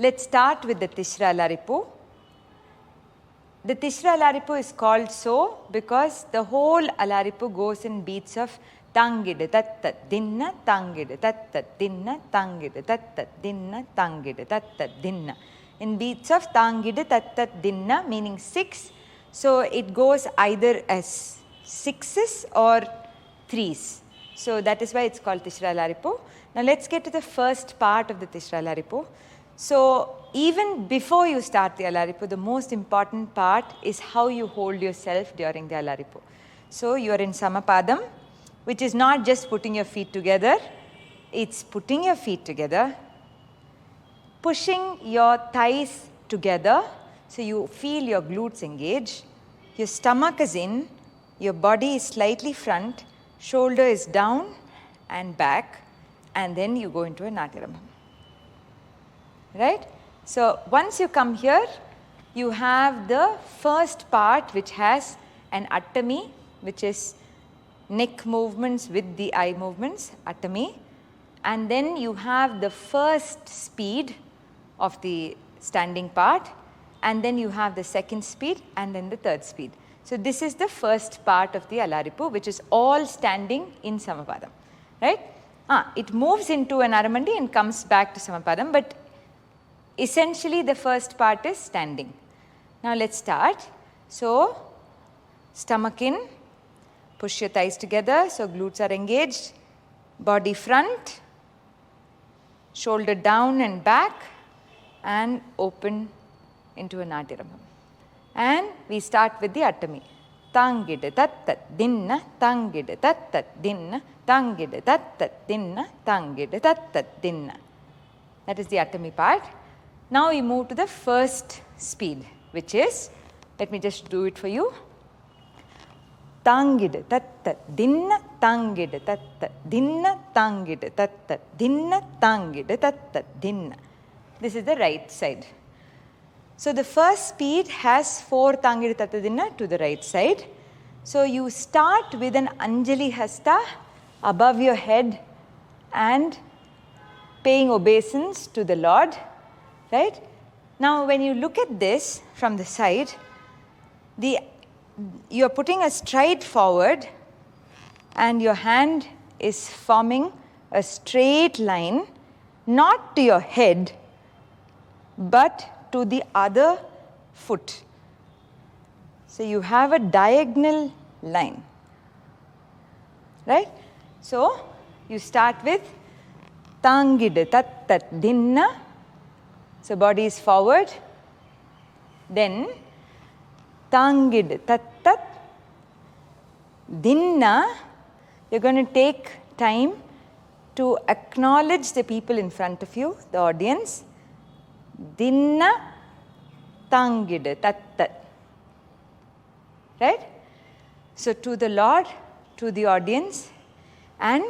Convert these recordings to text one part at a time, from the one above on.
Let's start with the Tishra Alarippu. The Tishra Alarippu is called so because the whole Alarippu goes in beats of tangid tat dinna, tangid tat dinna, tangid tat dinna, tangid tat dinna. In beats of tangid tat dinna, meaning 6. So it goes either as 6s or 3s. So that is why it's called Tishra Alarippu. Now let's get to the first part of the Tishra Alarippu. So even before you start the Alarippu, the most important part is how you hold yourself during the Alarippu. So you are in Samapadam, which is not just putting your feet together, it's putting your feet together, pushing your thighs together so you feel your glutes engage, your stomach is in, your body is slightly front, shoulder is down and back, and then you go into a Natyarambham. Right? So once you come here, you have the first part which has an attami, which is neck movements with the eye movements, attami, and then you have the first speed of the standing part, and then you have the second speed and then the third speed. So this is the first part of the Alarippu, which is all standing in Samapadam. Right? It moves into an Aramandi and comes back to Samapadam, but essentially the first part is standing. Now let's start. So stomach in, push your thighs together so glutes are engaged, body front, shoulder down and back, and open into a Natyarambham. And we start with the Attami. Tangid tat dinna, tangid tat dinna, tangid tat dinna, tangid tat dinna. That is the Attami part. Now we move to the first speed, which is, let me just do it for you. Tangid tat dinna, tangid tat dinna, tangid tat dinna, tangid tat dinna. This is the right side. So the first speed has 4 tangid tat dinna to the right side. So you start with an Anjali Hasta above your head and paying obeisance to the Lord. Right? Now when you look at this from the side, you are putting a stride forward and your hand is forming a straight line, not to your head, but to the other foot. So you have a diagonal line. Right? So you start with tangid tat dinna. So body is forward, then tangid tat dinna. You're going to take time to acknowledge the people in front of you, the audience. Dinna tangid tat. Right? So to the Lord, to the audience, and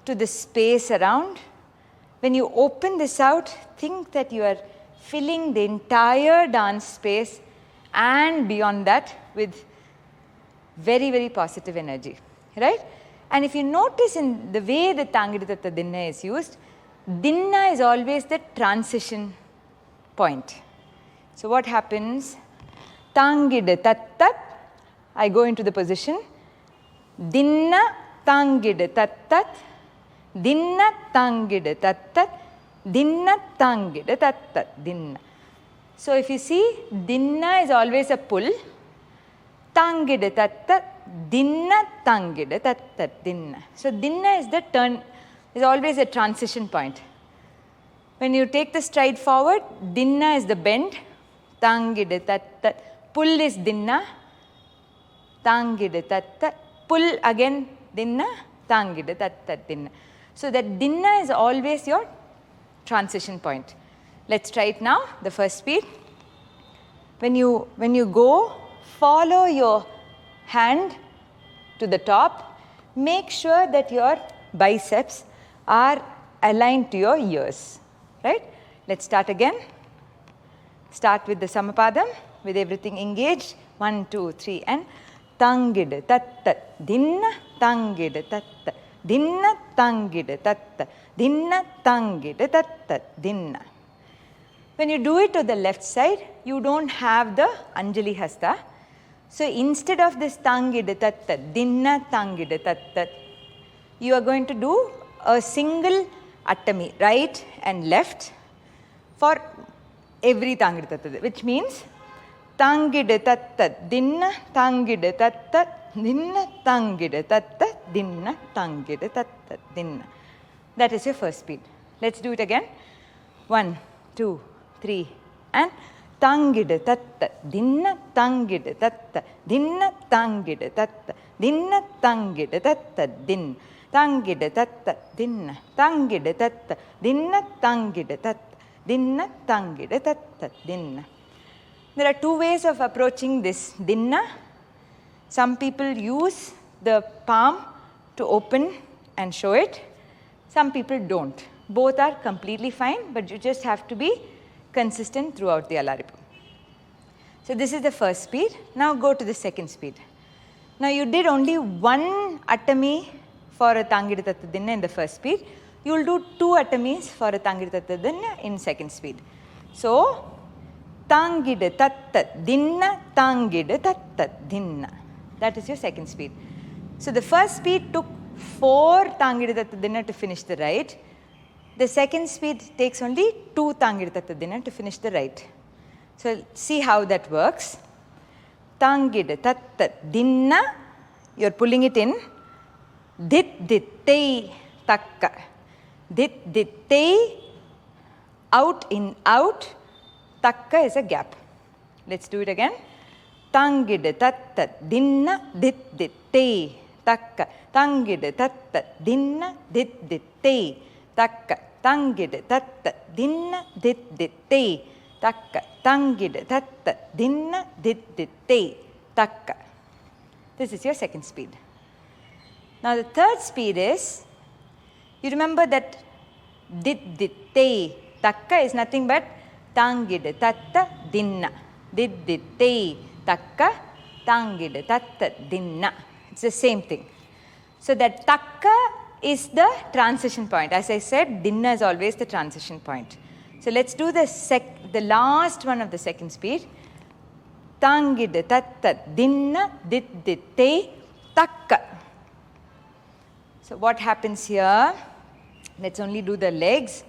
to the space around. When you open this out, think that you are filling the entire dance space and beyond that with very, very positive energy. Right? And if you notice in the way the Tangid Tatta Dinna is used, Dinna is always the transition point. So what happens? Tangid Tattat, I go into the position. Dinna Tangid Tattat. Dinna tangid tattat, dinna tangid tattat, dinna. So if you see, dinna is always a pull, tangid tattat, dinna tangid tattat, dinna. So dinna is the turn, is always a transition point. When you take the stride forward, dinna is the bend, tangid tattat, pull is dinna, tangid tattat, pull again dinna, tangid tattat, dinna. So that dinna is always your transition point. Let's try it now, the first speed. When you go, follow your hand to the top. Make sure that your biceps are aligned to your ears. Right? Let's start again. Start with the Samapadam, with everything engaged. 1, 2, 3, and tangid tattat, dinna tangid tattat. Dinna tangid tatta, dinna tangid tatta, dinna. When you do it to the left side, you don't have the Anjali Hasta. So instead of this tangida tatta, dinna tangida tatta, you are going to do a single attami, right and left, for every tangida tatta, which means tangida tatta, dinna tangida tatta, dinna tangida tatta, dinna tangida tatta, dinna. That is your first speed. Let's do it again. 1, 2, 3, and tangida tatta, dinna tangida tatta, dinna tangida tatta, dinna tangida tatta, din, tangida tatta, dinna, tangida tatta, dinna tangida tatta, dinna tangida tatta, dinna. There are two ways of approaching this dinna. Some people use the palm to open and show it. Some people don't. Both are completely fine, but you just have to be consistent throughout the Alarippu. So this is the first speed. Now go to the second speed. Now you did only one attami for a tangida tatta dinna in the first speed. You will do 2 attamis for a tangida tatta dinna in second speed. So tangida tatta dinna, tangida tatta dinna. That is your second speed. So the first speed took 4 tangida tatta dinna to finish the right. The second speed takes only 2 tangida tatta dinna to finish the right. So see how that works. Tangida tatta dinna, you are pulling it in. Dit dit tei takka. Dit dit tei, out in out. Takka is a gap. Let's do it again. Tangida tatta dinna, dit dit tei takka. Tangida tatta dinna, dit dit tei takka. Tangida tatta dinna, dit dit tei takka. Tangida tatta dinna, dit dit tei takka. This is your second speed. Now the third speed is, you remember that dit dit tei takka is nothing but tangida tatta dinna. Dit dit tei takka, tangida tatta dinna. It's the same thing. So that takka is the transition point. As I said, dinna is always the transition point. So let's do the last one of the second speed. Tangida tatta dinna, dit dit tei takka. So what happens here? Let's only do the legs.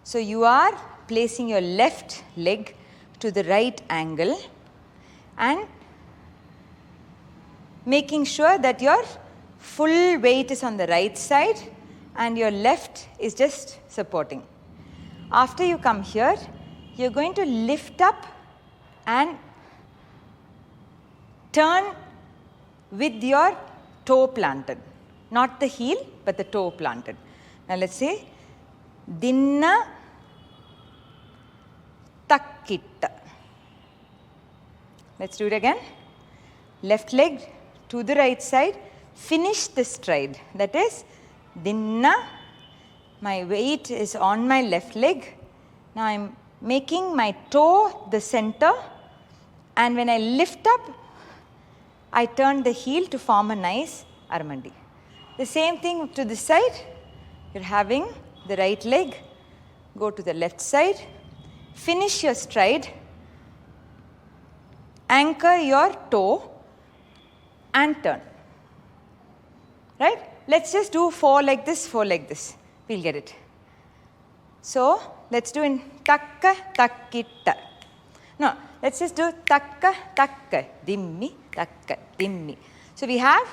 So you are placing your left leg to the right angle and making sure that your full weight is on the right side and your left is just supporting. After you come here, you're going to lift up and turn with your toe planted. Not the heel, but the toe planted. Now let's say, dinna takkitta. Let's do it again. Left leg to the right side. Finish the stride. That is, dinna. My weight is on my left leg. Now I'm making my toe the center. And when I lift up, I turn the heel to form a nice armandi. The same thing to this side. You're having the right leg, go to the left side, finish your stride, anchor your toe and turn. Right? Let's just do 4 like this, 4 like this. We'll get it. So let's do in takka, takkitta. No, let's just do takka, takka, dimmi, takka, dimmi. So we have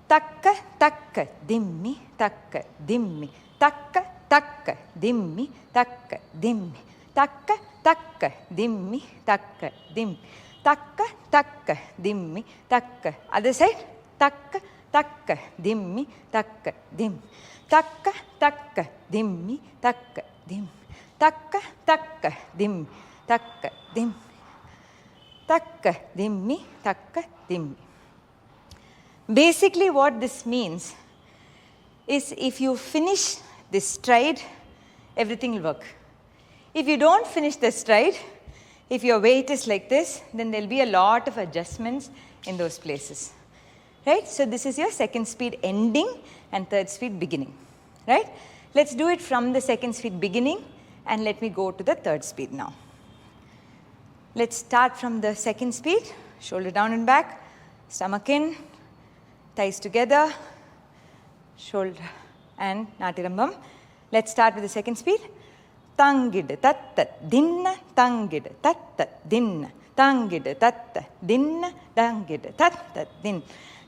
takka, takka, dimmi, takka, dimmi, takka, takka, dimmi, takka, dimmi, takka, takka, dimmi, takka, dimmi, takka, takka, dimmi, takka. Other side, takka, takka, dimmi, takka, dimmi, takka, takka, dimmi, takka, dimmi, takka, takka, dimmi, takka, dimmi, takka, dimmi, takka, dimmi. Basically what this means is if you finish this stride, everything will work. If you don't finish the stride, if your weight is like this, then there will be a lot of adjustments in those places. Right? So this is your second speed ending and third speed beginning. Right? Let's do it from the second speed beginning And let me go to the third speed now. Let's start from the second speed. Shoulder down and back, stomach in, thighs together, shoulder and Natirambam. Let's start with the second speed. Tangid tat dinna, tangid tat dinna, tangid tat dinna, tangid tat din,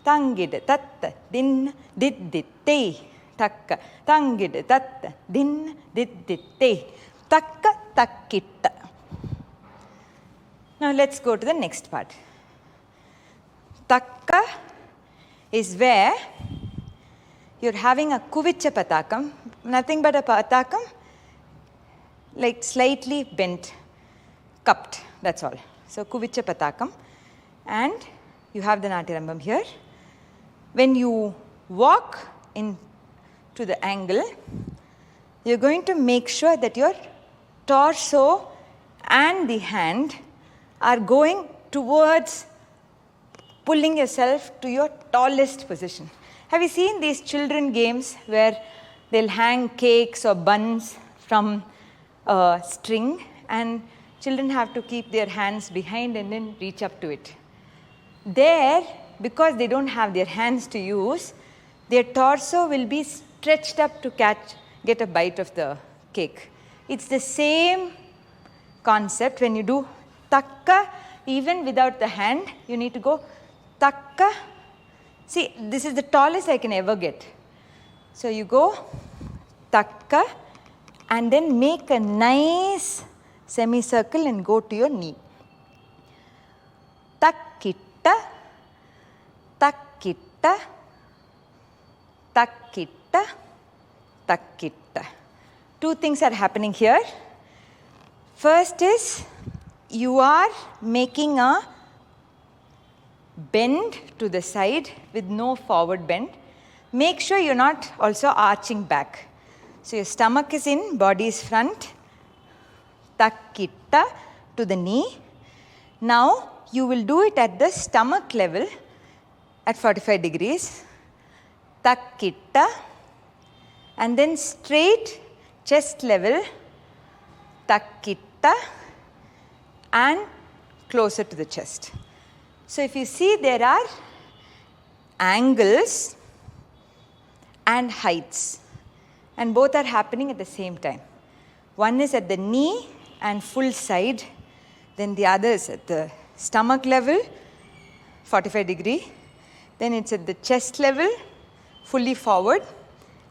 tangid tat dinna, diddite, takka, tangid tat dinna, diddite, takka, takkitta. Now let's go to the next part. Takka is where you're having a kuvicha patakam, nothing but a patakam, like slightly bent, cupped, that's all. So kuvicha patakam, and you have the Natirambam here. When you walk into the angle, you're going to make sure that your torso and the hand are going towards pulling yourself to your tallest position. Have you seen these children games where they'll hang cakes or buns from a string and children have to keep their hands behind and then reach up to it? There, because they don't have their hands to use, their torso will be stretched up to get a bite of the cake. It's the same concept when you do takka, even without the hand, you need to go takka. See, this is the tallest I can ever get. So you go takka and then make a nice semicircle and go to your knee. Takkitta, takkitta, takkitta, takkitta. Two things are happening here. First is you are making a bend to the side with no forward bend. Make sure you're not also arching back. So your stomach is in, body is front. Takkitta to the knee. Now you will do it at the stomach level at 45 degrees. Takkitta. And then straight chest level. Takkitta. And closer to the chest. So if you see, there are angles and heights, and both are happening at the same time. One is at the knee and full side, then the other is at the stomach level, 45 degree, then it's at the chest level, fully forward,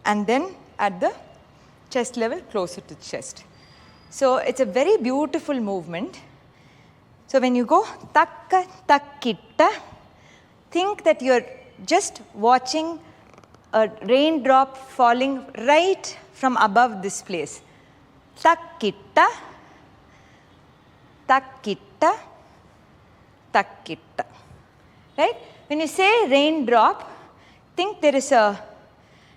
and then at the chest level, closer to the chest. So it's a very beautiful movement. So when you go takka, takkitta, think that you're just watching a raindrop falling right from above this place. Takkitta, takkitta, takkitta. Right? When you say raindrop, think there is a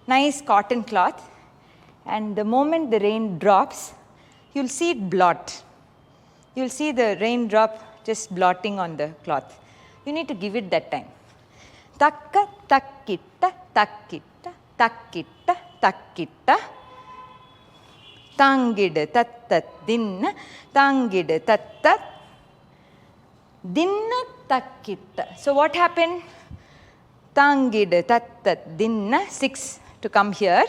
nice cotton cloth, and the moment the rain drops, you'll see it blot. You'll see the raindrop just blotting on the cloth. You need to give it that time. Takka, takkitta, takkitta, takkitta, takkitta. Tangid tattat dinna, tangid tattat dinna takkitta. So what happened? Tangid tattat dinna, 6 to come here.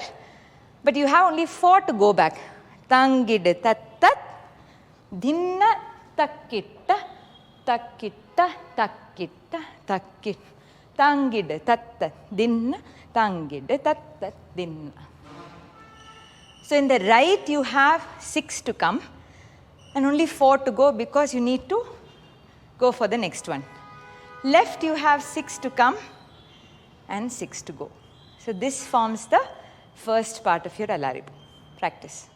But you have only 4 to go back. Tangid tattat dinna takkitta, takkitta, takkitta, takkitta. Tangid tattat dinna, tangid tattat dinna. So in the right you have 6 to come and only 4 to go because you need to go for the next one. Left you have 6 to come and 6 to go. So this forms the first part of your Alarippu. Practice.